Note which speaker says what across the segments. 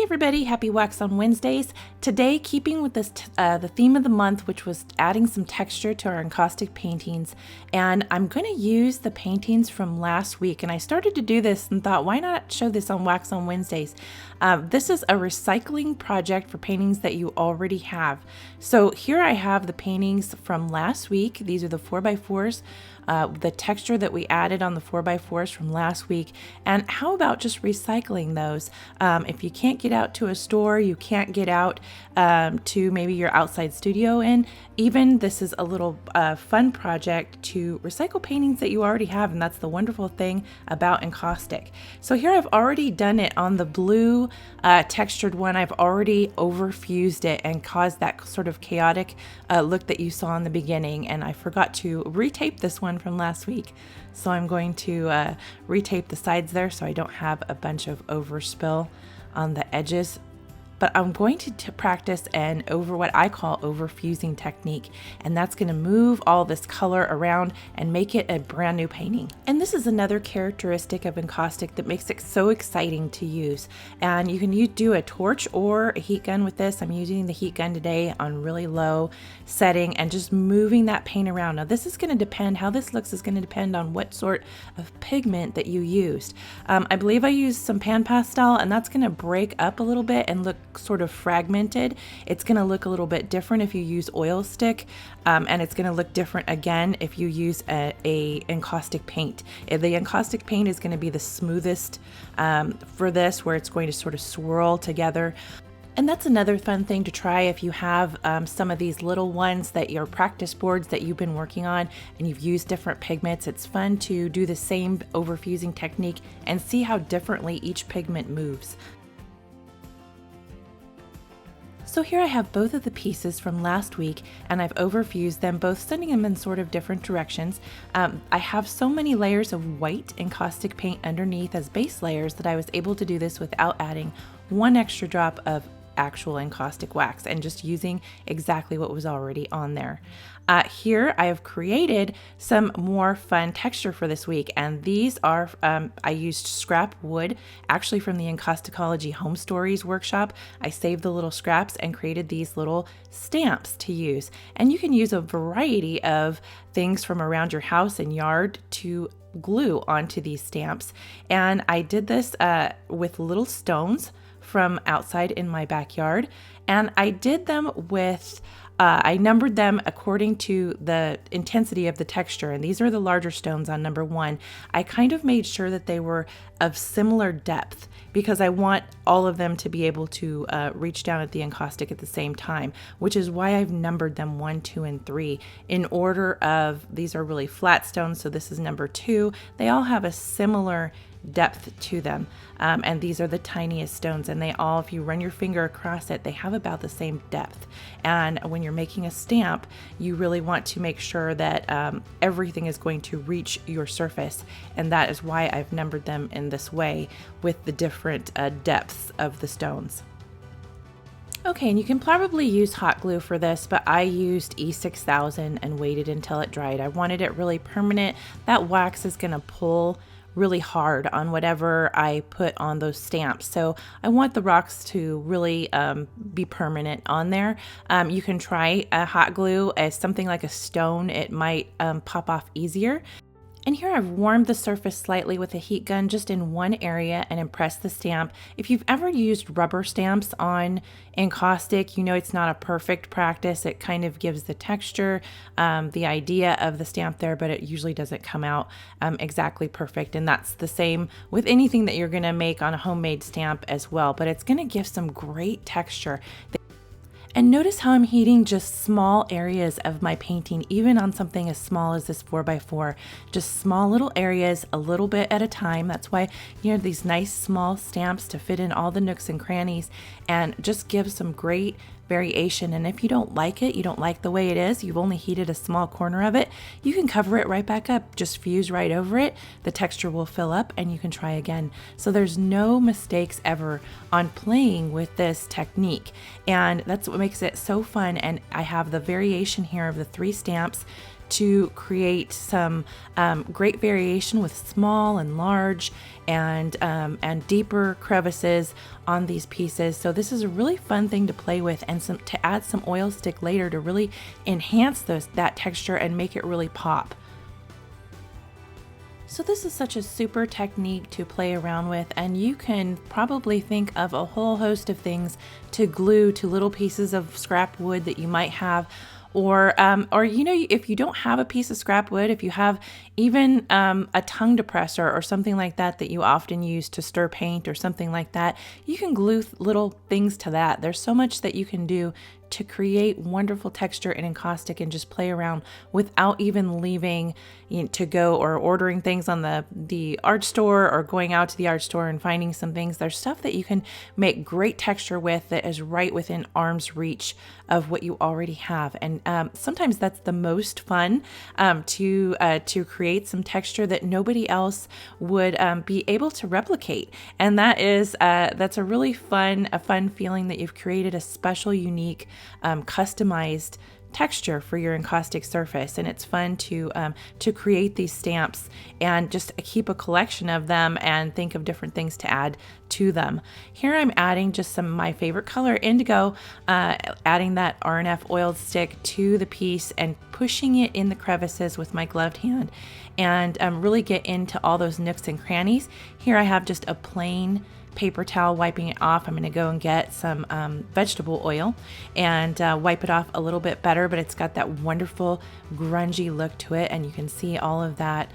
Speaker 1: everybody, happy Wax on Wednesdays. Today, keeping with this the theme of the month, which was adding some texture to our encaustic paintings, and I'm going to use the paintings from last week. And I started to do this and thought, why not show this on Wax on Wednesdays? This is a recycling project for paintings that you already have. So here I have the paintings from last week. These are the 4x4s. The texture that we added on the 4x4s from last week, and how about just recycling those? If you can't get out to a store, you can't get out to maybe your outside studio, and even this is a little fun project to recycle paintings that you already have, and that's the wonderful thing about Encaustic. So here I've already done it on the blue textured one. I've already overfused it and caused that sort of chaotic look that you saw in the beginning, and I forgot to retape this one from last week. So I'm going to retape the sides there so I don't have a bunch of overspill on the edges. But I'm going to practice what I call overfusing technique, and that's going to move all this color around and make it a brand new painting. And this is another characteristic of Encaustic that makes it so exciting to use. And you can do a torch or a heat gun with this. I'm using the heat gun today on really low setting and just moving that paint around. Now this is going to depend, how this looks is going to depend on what sort of pigment that you used. I believe I used some pan pastel, and that's going to break up a little bit and look sort of fragmented. It's going to look a little bit different if you use oil stick, and it's going to look different again if you use a encaustic paint. The encaustic paint is going to be the smoothest for this, where it's going to sort of swirl together. And that's another fun thing to try if you have some of these little ones that your practice boards that you've been working on and you've used different pigments. It's fun to do the same overfusing technique and see how differently each pigment moves. So here I have both of the pieces from last week, and I've overfused them, both sending them in sort of different directions. I have so many layers of white encaustic paint underneath as base layers that I was able to do this without adding one extra drop of actual encaustic wax and just using exactly what was already on there. Here I have created some more fun texture for this week, and these are, I used scrap wood, actually from the Encausticology Home Studies workshop. I saved the little scraps and created these little stamps to use. And you can use a variety of things from around your house and yard to glue onto these stamps. And I did this with little stones from outside in my backyard, and I did them with I numbered them according to the intensity of the texture, and these are the larger stones on number 1. I kind of made sure that they were of similar depth because I want all of them to be able to reach down at the encaustic at the same time, which is why I've numbered them 1, 2, and 3 in order of, these are really flat stones, so this is number 2. They all have a similar depth to them, and these are the tiniest stones, and they all, if you run your finger across it, they have about the same depth. And when you're making a stamp, you really want to make sure that everything is going to reach your surface, and that is why I've numbered them in this way with the different depths of the stones. Okay, and you can probably use hot glue for this, but I used E6000 and waited until it dried. I wanted it really permanent. That wax is going to pull really hard on whatever I put on those stamps. So I want the rocks to really be permanent on there. You can try a hot glue as something like a stone. It might pop off easier. And here I've warmed the surface slightly with a heat gun just in one area and impressed the stamp. If you've ever used rubber stamps on encaustic, you know it's not a perfect practice. It kind of gives the texture, the idea of the stamp there, but it usually doesn't come out exactly perfect. And that's the same with anything that you're gonna make on a homemade stamp as well, but it's gonna give some great texture. And notice how I'm heating just small areas of my painting, even on something as small as this 4x4, just small little areas, a little bit at a time. That's why you have these nice small stamps to fit in all the nooks and crannies and just give some great variation. And if you don't like it, you don't like the way it is, you've only heated a small corner of it, you can cover it right back up, just fuse right over it, the texture will fill up and you can try again. So there's no mistakes ever on playing with this technique, and that's what makes it so fun. And I have the variation here of the 3 stamps to create some great variation with small and large and deeper crevices on these pieces. So this is a really fun thing to play with, and to add some oil stick later to really enhance that texture and make it really pop. So this is such a super technique to play around with, and you can probably think of a whole host of things to glue to little pieces of scrap wood that you might have. Or you know, if you don't have a piece of scrap wood, if you have even a tongue depressor or something like that that you often use to stir paint or something like that, you can glue little things to that. There's so much that you can do to create wonderful texture in Encaustic and just play around without even leaving to go or ordering things on the art store or going out to the art store and finding some things. There's stuff that you can make great texture with that is right within arm's reach of what you already have. And sometimes that's the most fun, to create some texture that nobody else would be able to replicate. And that's a really fun feeling that you've created a special, unique, customized texture for your encaustic surface. And it's fun to create these stamps and just keep a collection of them and think of different things to add to them. Here I'm adding just some of my favorite color, indigo, adding that RNF oiled stick to the piece and pushing it in the crevices with my gloved hand, and really get into all those nooks and crannies. Here I have just a plain paper towel wiping it off. I'm going to go and get some vegetable oil and wipe it off a little bit better, but it's got that wonderful grungy look to it, and you can see all of that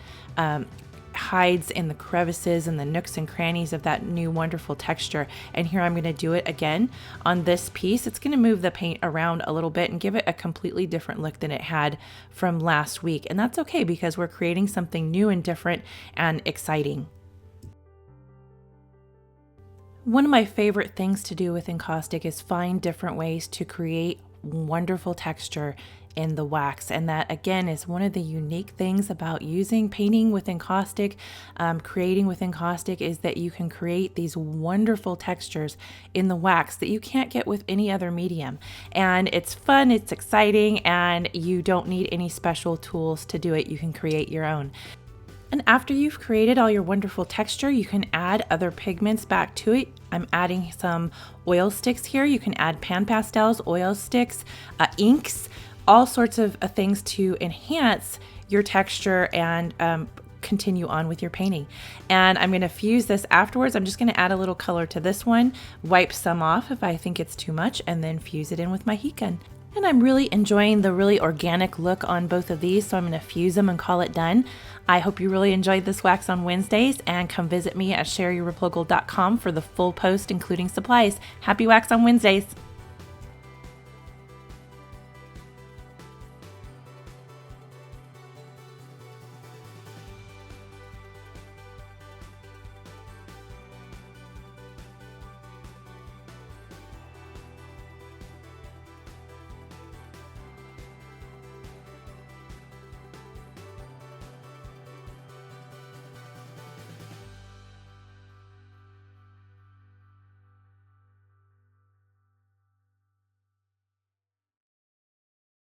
Speaker 1: hides in the crevices and the nooks and crannies of that new wonderful texture. And here I'm going to do it again on this piece. It's going to move the paint around a little bit and give it a completely different look than it had from last week, and that's okay because we're creating something new and different and exciting. One of my favorite things to do with Encaustic is find different ways to create wonderful texture in the wax. And that, again, is one of the unique things about painting with Encaustic, creating with Encaustic, is that you can create these wonderful textures in the wax that you can't get with any other medium. And it's fun, it's exciting, and you don't need any special tools to do it. You can create your own. And after you've created all your wonderful texture, you can add other pigments back to it. I'm adding some oil sticks here. You can add pan pastels, oil sticks, inks, all sorts of things to enhance your texture and continue on with your painting. And I'm going to fuse this afterwards. I'm just going to add a little color to this one, wipe some off if I think it's too much, and then fuse it in with my heat gun. And I'm really enjoying the really organic look on both of these, so I'm going to fuse them and call it done. I hope you really enjoyed this wax on Wednesdays, and come visit me at ShariReplogle.com for the full post, including supplies. Happy Wax on Wednesdays!